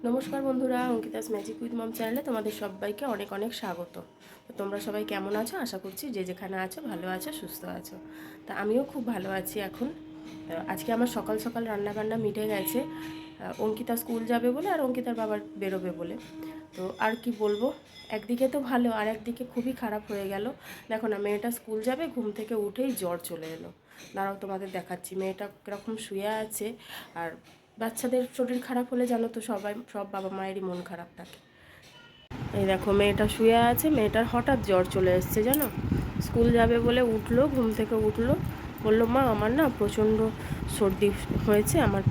নমস্কার বন্ধুরা, Ankita's magic with মম চ্যানেলে তোমাদের সবাইকে অনেক অনেক স্বাগত। তো তোমরা সবাই কেমন আছো? আশা করছি যে যেখানে আছো ভালো আছো, সুস্থ আছো। তা আমিও খুব ভালো আছি এখন। আজকে আমার সকাল সকাল রান্নাবান্না মিটে গেছে, অঙ্কিতা স্কুল যাবে বলে আর অঙ্কিতার বাবার বেরোবে বলে। তো আর কি বলবো, একদিকে তো ভালো আর একদিকে খুবই খারাপ হয়ে গেল। দেখো না, মেয়েটা স্কুল যাবে, ঘুম থেকে উঠেই জ্বর চলে এলো। দাঁড়াও তোমাদের দেখাচ্ছি মেয়েটা কীরকম শুয়ে আছে। আর বাচ্চাদের শরীর খারাপ হলে জানো তো সব বাবা মায়েরই মন খারাপ থাকে। এই দেখো মেয়েটা শুয়ে আছে, মেয়েটার হঠাৎ জ্বর চলে এসছে জানো। স্কুল যাবে বলে উঠলো, ঘুম থেকে উঠলো, বললো মা আমার না প্রচণ্ড সর্দি হয়েছে, আমার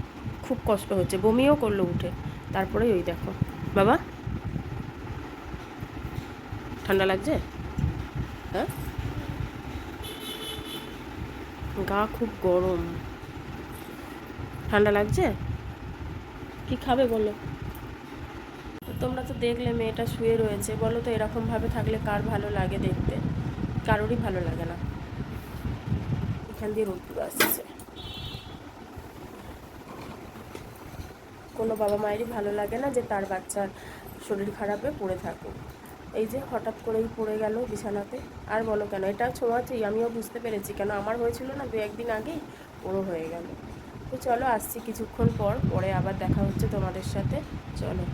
খুব কষ্ট হচ্ছে, বমিও করলো উঠে। তারপরে ওই দেখো বাবা, ঠান্ডা লাগছে? হ্যাঁ, গা খুব গরম, ঠান্ডা লাগছে। কি খাবে বলো? তোমরা তো দেখলে মেয়েটা শুয়ে রয়েছে, বলো তো এরকমভাবে থাকলে কার ভালো লাগে দেখতে? কারোরই ভালো লাগে না। এখান দিয়ে রোদ্দুর আসছে, কোনো বাবা মায়েরই ভালো লাগে না যে তার বাচ্চার শরীর খারাপে পড়ে থাকুক। এই যে হঠাৎ করেই পড়ে গেল বিছানাতে। আর বলো কেন, এটা ছোঁয়াচেই আমিও বুঝতে পেরেছি, কেন আমার হয়েছিল না 2-1 দিন আগেই, ওরও হয়ে গেল। তো চলো আসছি কিছুক্ষণ পরে আবার দেখা হচ্ছে তোমাদের সাথে। চলো।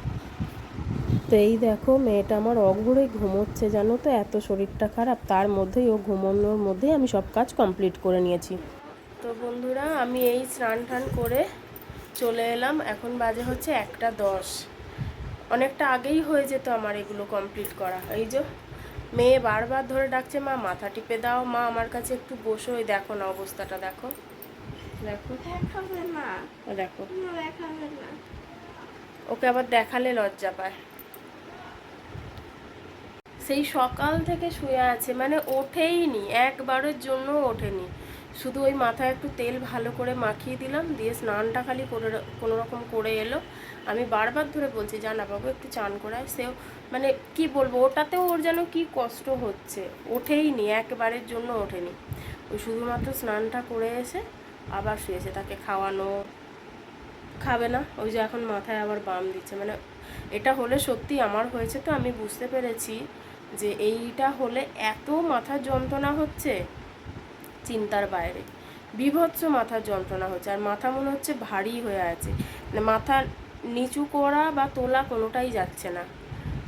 তো এই দেখো মেয়েটা আমার অঘরে ঘুমোচ্ছে জানো তো, এত শরীরটা খারাপ, তার মধ্যেই ও ঘুমানোর মধ্যেই আমি সব কাজ কমপ্লিট করে নিয়েছি। তো বন্ধুরা, আমি এই স্নান টান করে চলে এলাম, এখন বাজে হচ্ছে 1টা 10। অনেকটা আগেই হয়ে যেত আমার এগুলো কমপ্লিট করা। এই যে মেয়ে বারবার ধরে ডাকছে মা মাথা টিপে দাও, মা আমার কাছে একটু বসো। ওই দেখো না অবস্থাটা, দেখো দেখো দেখো, ওকে আবার দেখালে লজ্জা পায়। সেই সকাল থেকে শুয়ে আছে, মানে ওঠেইনি, একবারের জন্য ওঠেনি। শুধু ওই মাথায় একটু তেল ভালো করে মাখিয়ে দিলাম, দিয়ে স্নানটা খালি করে কোনো রকম করে এলো। আমি বারবার ধরে বলছি জানা বাবু একটু চান করায়, সেও মানে কি বলবো, ওটাতেও ওর যেন কি কষ্ট হচ্ছে, ওঠেইনি, একবারের জন্য ওঠেনি। ওই শুধুমাত্র স্নানটা করে এসে আবার শুয়েছে, তাকে খাওয়ানো, খাবে না। ওই যে এখন মাথায় আবার বাম দিচ্ছে, মানে এটা হলে সত্যি আমার হয়েছে তো আমি বুঝতে পেরেছি যে এইটা হলে এত মাথার যন্ত্রণা হচ্ছে চিন্তার বাইরে, বীভৎস মাথার যন্ত্রণা হচ্ছে। আর মাথা মনে হচ্ছে ভারী হয়ে আছে, মানে মাথা নিচু করা বা তোলা কোনোটাই যাচ্ছে না,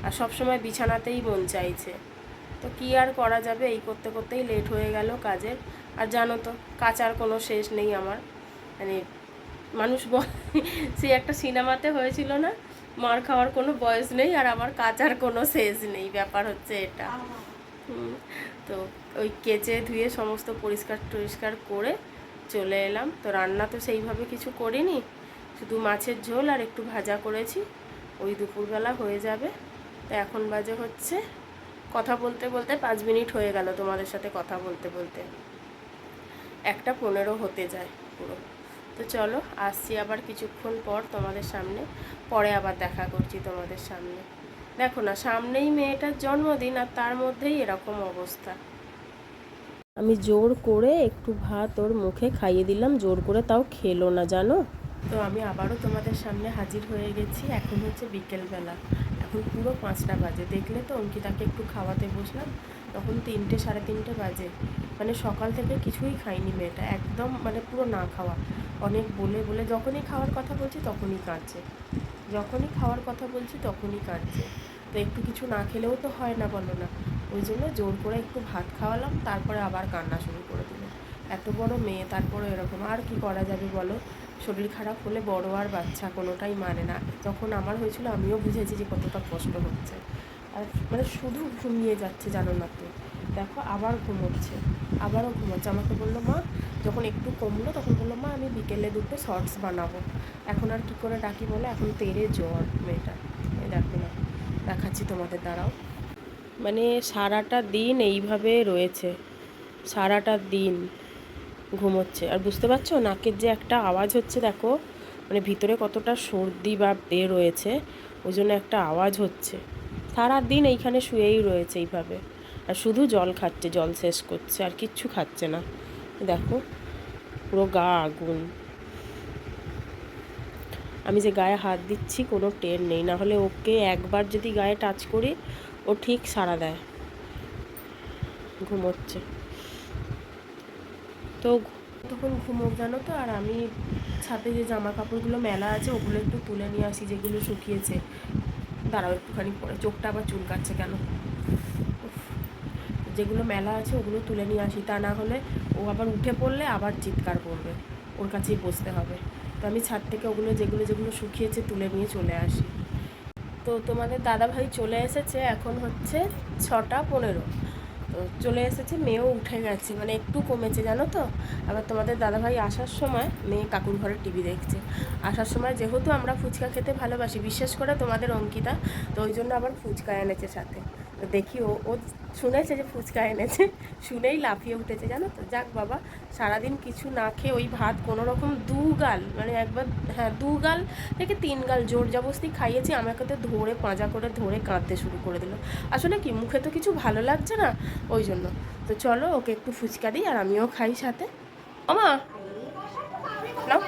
আর সবসময় বিছানাতেই মন চাইছে। তো কী আর করা যাবে, এই করতে করতেই লেট হয়ে গেল কাজের। আর জানো তো কাচার কোনো শেষ নেই আমার, মানে মানুষ সে একটা সিনেমাতে হয়েছিল না, মার খাওয়ার কোনো বয়স নেই আর আমার কাচার কোনো শেষ নেই, ব্যাপার হচ্ছে এটা। তো ওই কেচে ধুয়ে সমস্ত পরিষ্কার টরিষ্কার করে চলে এলাম। তো রান্না তো সেইভাবে কিছু করিনি, শুধু মাছের ঝোল আর একটু ভাজা করেছি, ওই দুপুরবেলা হয়ে যাবে। তো এখন বাজে হচ্ছে, কথা বলতে বলতে 5 মিনিট হয়ে গেল তোমাদের সাথে কথা বলতে বলতে, 1টা 15 হতে যায় পুরো। তো চলো আসছি আবার কিছুক্ষণ পর তোমাদের সামনে, পরে আবার দেখা করছি তোমাদের সামনে। দেখো না, সামনেই মেয়েটার জন্মদিন আর তার মধ্যেই এরকম অবস্থা। আমি জোর করে একটু ভাত ওর মুখে খাইয়ে দিলাম, জোর করে, তাও খেলো না জানো। তো আমি আবারও তোমাদের সামনে হাজির হয়ে গেছি, এখন হচ্ছে বিকেলবেলা, এখন পুরো 5টা বাজে। দেখলে তো অঙ্কিতাকে একটু খাওয়াতে বসলাম, তখন 3টে 3:30 বাজে। মানে সকাল থেকে কিছুই খায়নি মেয়েটা, একদম মানে পুরো না খাওয়া। অনেক বলে বলে যখনই খাওয়ার কথা বলছি তখনই কাঁদছে, যখনই খাওয়ার কথা বলছি তখনই কাঁদছে। তো একটু কিছু না খেলেও তো হয় না, বলো না। ওই জন্য জোর করে একটু ভাত খাওয়ালাম, তারপরে আবার কান্না শুরু করে দিল। এত বড় মেয়ে তারপরে এরকম, আর কি করা যাবে বলো। শরীর খারাপ হলে বড় আর বাচ্চা কোনোটাই মানে না। যখন আমার হয়েছিল আমিও বুঝেছি যে কতটা কষ্ট হচ্ছে। আর মানে শুধু ঘুমিয়ে যাচ্ছে জানো না তো, দেখো আবার ঘুমোচ্ছে, আবারও ঘুমোচ্ছে। আমাকে বললো মা, যখন একটু কমলো তখন বললো মা আমি বিকেলে 2টো শর্টস বানাবো। এখন আর কি করে ডাকি বলো, এখন তেরে জ্বর মেয়েটা। এই দেখো না, দেখাচ্ছি তোমাদের, দাঁড়াও। মানে সারাটা দিন এইভাবে রয়েছে, সারাটা দিন ঘুমোচ্ছে। আর বুঝতে পারছো নাকের যে একটা আওয়াজ হচ্ছে দেখো, মানে ভিতরে কতটা সর্দি বা বের রয়েছে, ওই জন্য একটা আওয়াজ হচ্ছে। সারা দিন এইখানে শুয়েই রয়েছে এইভাবে, আর শুধু জল খাচ্ছে, জল শেষ করছে, আর কিচ্ছু খাচ্ছে না। দেখো পুরো গা আগুন। আমি যে গায়ে হাত দিচ্ছি কোনো টের নেই, না হলে ওকে একবার যদি গায়ে টাচ করি ও ঠিক সাড়া দেয়। ঘুমোচ্ছে তো, তখন ঘুমোক জানো তো। আর আমি ছাদে যে জামা কাপড়গুলো মেলা আছে ওগুলো একটু তুলে নিয়ে আসি, যেগুলো শুকিয়েছে। দাঁড়াও একটুখানি পরে, চোখটা আবার চুলকাচ্ছে কেন। যেগুলো মেলা আছে ওগুলো তুলে নিয়ে আসি, তা না হলে ও আবার উঠে পড়লে আবার চিৎকার করবে, ওর কাছেই বসতে হবে। তো আমি ছাদ থেকে ওগুলো যেগুলো যেগুলো শুকিয়েছে তুলে নিয়ে চলে আসি। তো তোমাদের দাদাভাই চলে এসেছে, এখন হচ্ছে 6টা 15। তো চলে এসেছে, মেয়েও উঠে গেছে, মানে একটু কমেছে জানো তো। আবার তোমাদের দাদাভাই আসার সময় মেয়ে কাকুর ঘরে টিভি দেখছে। আসার সময় যেহেতু আমরা ফুচকা খেতে ভালোবাসি, বিশেষ করে তোমাদের অঙ্কিতা, তো ওই জন্য আবার ফুচকা এনেছে সাথে। তো দেখি ও ও শুনেছে যে ফুচকা এনেছে, শুনেই লাফিয়ে উঠেছে জানো তো। যাক বাবা, সারাদিন কিছু না খেয়ে ওই ভাত কোনো রকম 2 গাল, মানে একবার, হ্যাঁ 2 গাল থেকে 3 গাল জোর জবরদস্তি খাইয়েছি। আমাকে তো ধরে পাঁজা করে ধরে কাঁদতে শুরু করে দিল। আসলে কি, মুখে তো কিছু ভালো লাগছে না, ওই জন্য। তো চলো ওকে একটু ফুচকা দিই আর আমিও খাই সাথে। ওমা নাও।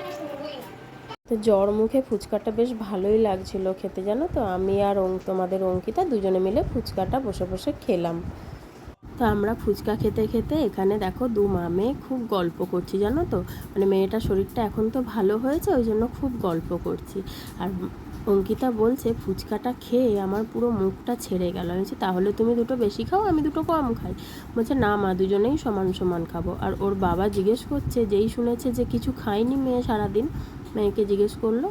তো জ্বর মুখে ফুচকাটা বেশ ভালোই লাগছিল খেতে জানো তো। আমি আর তোমাদের অঙ্কিতা দুজনে মিলে ফুচকাটা বসে বসে খেলাম। তো আমরা ফুচকা খেতে খেতে এখানে দেখো 2 মামে খুব গল্প করছি জানো তো। মানে মেয়েটার শরীরটা এখন তো ভালো হয়েছে, ওই জন্য খুব গল্প করছি। আর অঙ্কিতা বলছে ফুচকাটা খেয়ে আমার পুরো মুখটা ছেড়ে গেল। আমি বলছি তাহলে তুমি 2টো বেশি খাও, আমি 2টো কম খাই। বলছে না মা, দুজনেই সমান সমান খাবো। আর ওর বাবা জিজ্ঞেস করছে, যেই শুনেছে যে কিছু খায়নি মেয়ে সারাদিন, মেয়েকে জিজ্ঞেস করলো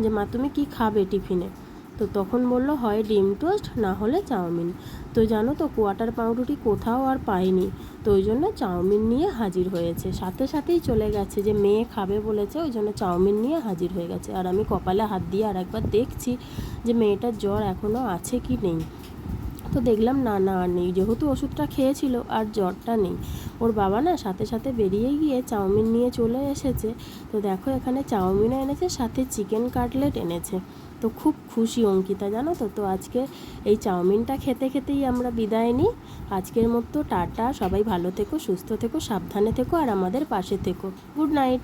যে মা তুমি কি খাবে টিফিনে। তো তখন বললো হয় ডিম টোস্ট, না হলে চাউমিন। তো জানো তো কোয়াটার পাউরুটি কোথাও আর পাইনি, তো ওই জন্য চাউমিন নিয়ে হাজির হয়েছে। সাথে সাথেই চলে গেছে, যে মেয়ে খাবে বলেছে ওই জন্য চাউমিন নিয়ে হাজির হয়ে গেছে। আর আমি কপালে হাত দিয়ে আর একবার দেখছি যে মেয়েটার জ্বর এখনও আছে কি নেই। তো দেখলাম না না আর নেই, যেহেতু ওষুধটা খেয়েছিল আর জ্বরটা নেই। ওর বাবা না সাথে সাথে বেরিয়ে গিয়ে চাউমিন নিয়ে চলে এসেছে। তো দেখো এখানে চাউমিনও এনেছে, সাথে চিকেন কাটলেট এনেছে। তো খুব খুশি অঙ্কিতা জানো তো। তো আজকে এই চাউমিনটা খেতে খেতেই আমরা বিদায় নিই। আজকের মতো টাটা, সবাই ভালো থেকো, সুস্থ থেকো, সাবধানে থেকো আর আমাদের পাশে থেকো। Good night.